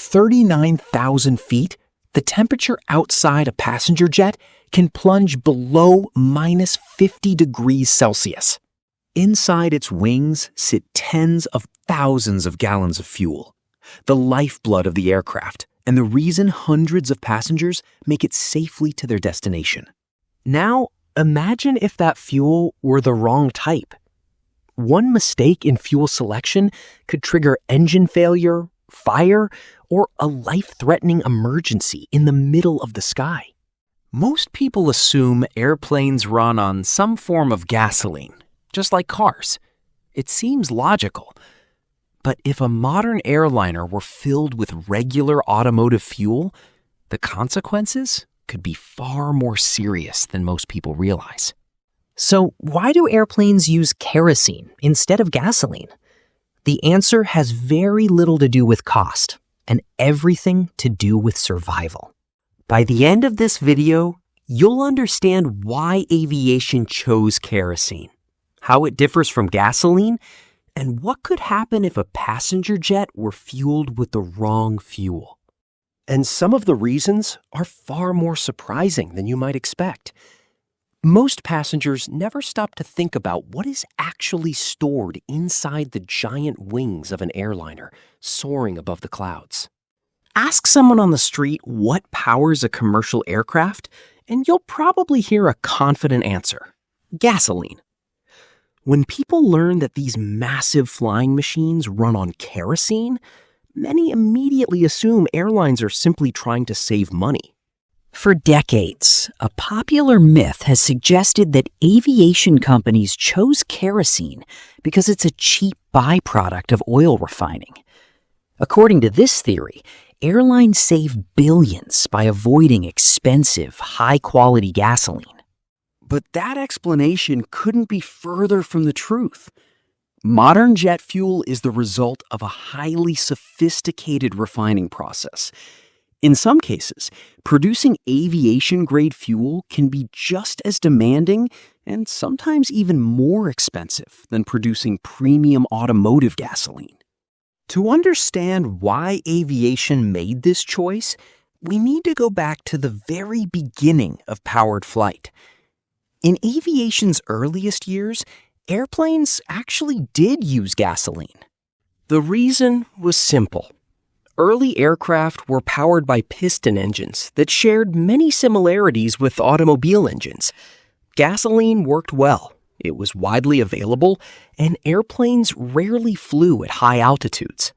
39,000 feet, the temperature outside a passenger jet can plunge below minus 50 degrees Celsius. Inside its wings sit tens of thousands of gallons of fuel, the lifeblood of the aircraft, and the reason hundreds of passengers make it safely to their destination. Now, imagine if that fuel were the wrong type. One mistake in fuel selection could trigger engine failure, fire, or a life-threatening emergency in the middle of the sky. Most people assume airplanes run on some form of gasoline, just like cars. It seems logical. But if a modern airliner were filled with regular automotive fuel, the consequences could be far more serious than most people realize. So why do airplanes use kerosene instead of gasoline? The answer has very little to do with cost and everything to do with survival. By the end of this video, you'll understand why aviation chose kerosene, how it differs from gasoline, and what could happen if a passenger jet were fueled with the wrong fuel. And some of the reasons are far more surprising than you might expect. Most passengers never stop to think about what is actually stored inside the giant wings of an airliner soaring above the clouds. Ask someone on the street what powers a commercial aircraft, and you'll probably hear a confident answer: gasoline. When people learn that these massive flying machines run on kerosene, many immediately assume airlines are simply trying to save money. For decades, a popular myth has suggested that aviation companies chose kerosene because it's a cheap byproduct of oil refining. According to this theory, airlines save billions by avoiding expensive, high-quality gasoline. But that explanation couldn't be further from the truth. Modern jet fuel is the result of a highly sophisticated refining process. In some cases, producing aviation-grade fuel can be just as demanding and sometimes even more expensive than producing premium automotive gasoline. To understand why aviation made this choice, we need to go back to the very beginning of powered flight. In aviation's earliest years, airplanes actually did use gasoline. The reason was simple. Early aircraft were powered by piston engines that shared many similarities with automobile engines. Gasoline worked well, it was widely available, and airplanes rarely flew at high altitudes.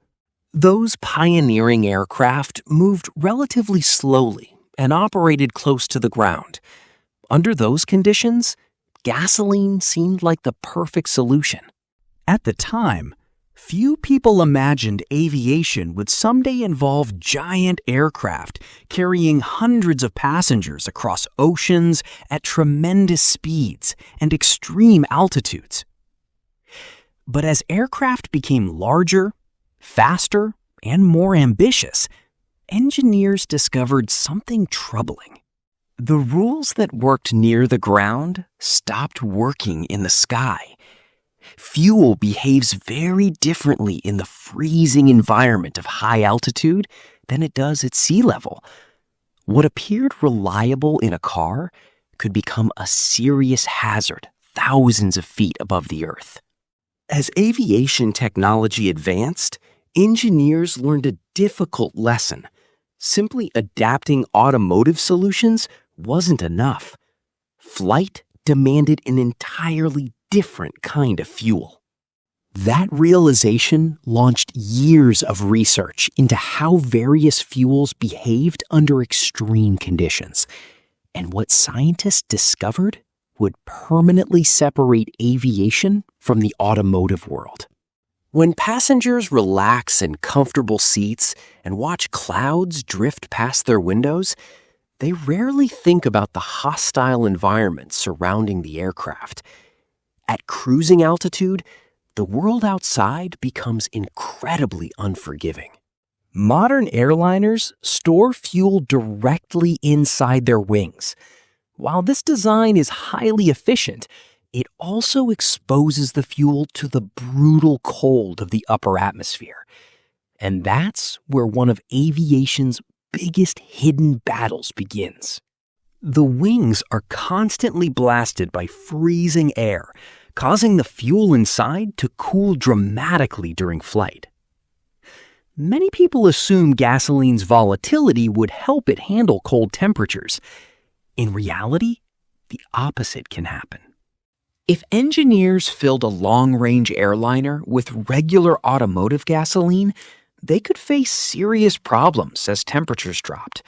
Those pioneering aircraft moved relatively slowly and operated close to the ground. Under those conditions, gasoline seemed like the perfect solution. At the time, few people imagined aviation would someday involve giant aircraft carrying hundreds of passengers across oceans at tremendous speeds and extreme altitudes. But as aircraft became larger, faster, and more ambitious, engineers discovered something troubling. The rules that worked near the ground stopped working in the sky. Fuel behaves very differently in the freezing environment of high altitude than it does at sea level. What appeared reliable in a car could become a serious hazard thousands of feet above the earth. As aviation technology advanced, engineers learned a difficult lesson. Simply adapting automotive solutions wasn't enough. Flight demanded an entirely different kind of fuel. That realization launched years of research into how various fuels behaved under extreme conditions. And what scientists discovered would permanently separate aviation from the automotive world. When passengers relax in comfortable seats and watch clouds drift past their windows, they rarely think about the hostile environment surrounding the aircraft. At cruising altitude, the world outside becomes incredibly unforgiving. Modern airliners store fuel directly inside their wings. While this design is highly efficient, it also exposes the fuel to the brutal cold of the upper atmosphere. And that's where one of aviation's biggest hidden battles begins. The wings are constantly blasted by freezing air, causing the fuel inside to cool dramatically during flight. Many people assume gasoline's volatility would help it handle cold temperatures. In reality, the opposite can happen. If engineers filled a long-range airliner with regular automotive gasoline, they could face serious problems as temperatures dropped.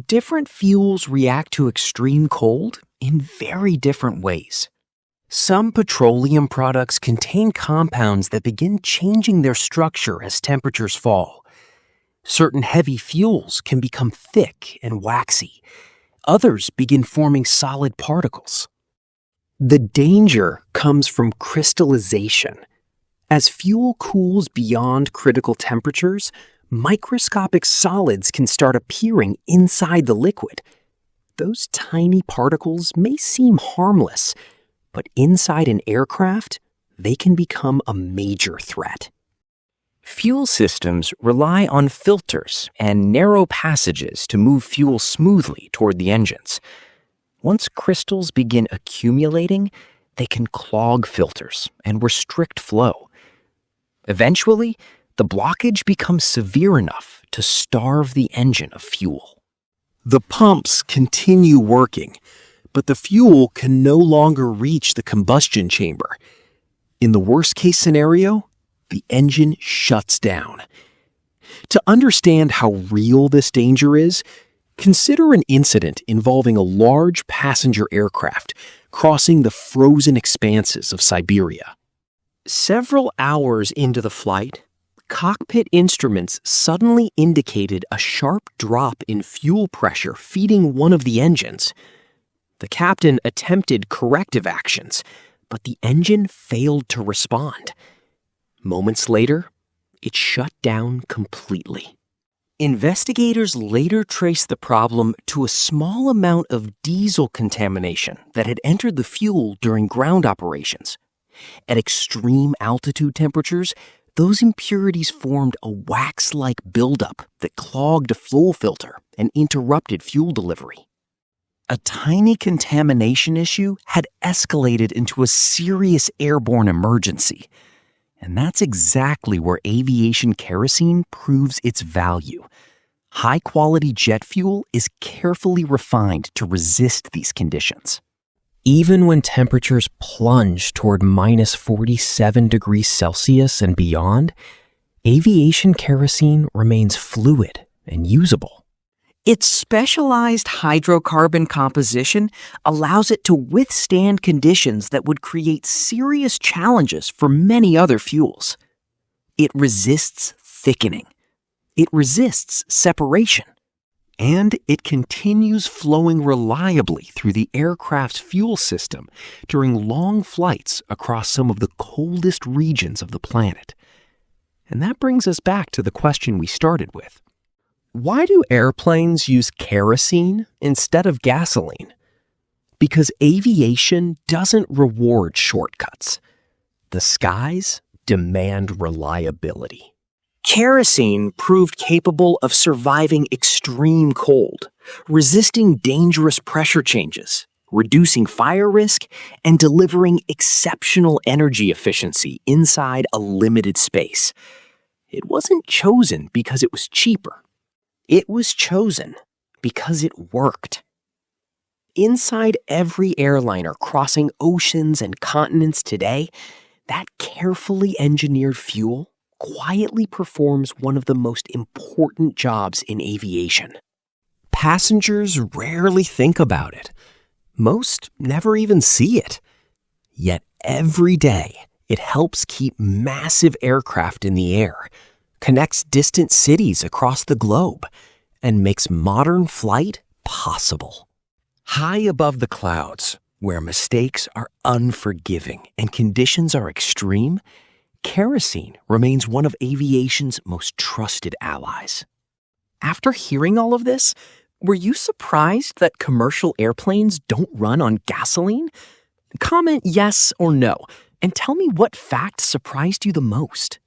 Different fuels react to extreme cold in very different ways. Some petroleum products contain compounds that begin changing their structure as temperatures fall. Certain heavy fuels can become thick and waxy. Others begin forming solid particles. The danger comes from crystallization. As fuel cools beyond critical temperatures, microscopic solids can start appearing inside the liquid. Those tiny particles may seem harmless, but inside an aircraft, they can become a major threat. Fuel systems rely on filters and narrow passages to move fuel smoothly toward the engines. Once crystals begin accumulating, they can clog filters and restrict flow. Eventually, the blockage becomes severe enough to starve the engine of fuel. The pumps continue working, but the fuel can no longer reach the combustion chamber. In the worst-case scenario, the engine shuts down. To understand how real this danger is, consider an incident involving a large passenger aircraft crossing the frozen expanses of Siberia. Several hours into the flight, cockpit instruments suddenly indicated a sharp drop in fuel pressure feeding one of the engines. The captain attempted corrective actions, but the engine failed to respond. Moments later, it shut down completely. Investigators later traced the problem to a small amount of diesel contamination that had entered the fuel during ground operations. At extreme altitude temperatures, those impurities formed a wax-like buildup that clogged a fuel filter and interrupted fuel delivery. A tiny contamination issue had escalated into a serious airborne emergency. And that's exactly where aviation kerosene proves its value. High-quality jet fuel is carefully refined to resist these conditions. Even when temperatures plunge toward minus 47 degrees Celsius and beyond, aviation kerosene remains fluid and usable. Its specialized hydrocarbon composition allows it to withstand conditions that would create serious challenges for many other fuels. It resists thickening. It resists separation. And it continues flowing reliably through the aircraft's fuel system during long flights across some of the coldest regions of the planet. And that brings us back to the question we started with. Why do airplanes use kerosene instead of gasoline? Because aviation doesn't reward shortcuts. The skies demand reliability. Kerosene proved capable of surviving extreme cold, resisting dangerous pressure changes, reducing fire risk, and delivering exceptional energy efficiency inside a limited space. It wasn't chosen because it was cheaper. It was chosen because it worked. Inside every airliner crossing oceans and continents today, that carefully engineered fuel quietly performs one of the most important jobs in aviation. Passengers rarely think about it. Most never even see it. Yet every day, it helps keep massive aircraft in the air, connects distant cities across the globe, and makes modern flight possible. High above the clouds, where mistakes are unforgiving and conditions are extreme, kerosene remains one of aviation's most trusted allies. After hearing all of this, were you surprised that commercial airplanes don't run on gasoline? Comment yes or no, and tell me what fact surprised you the most.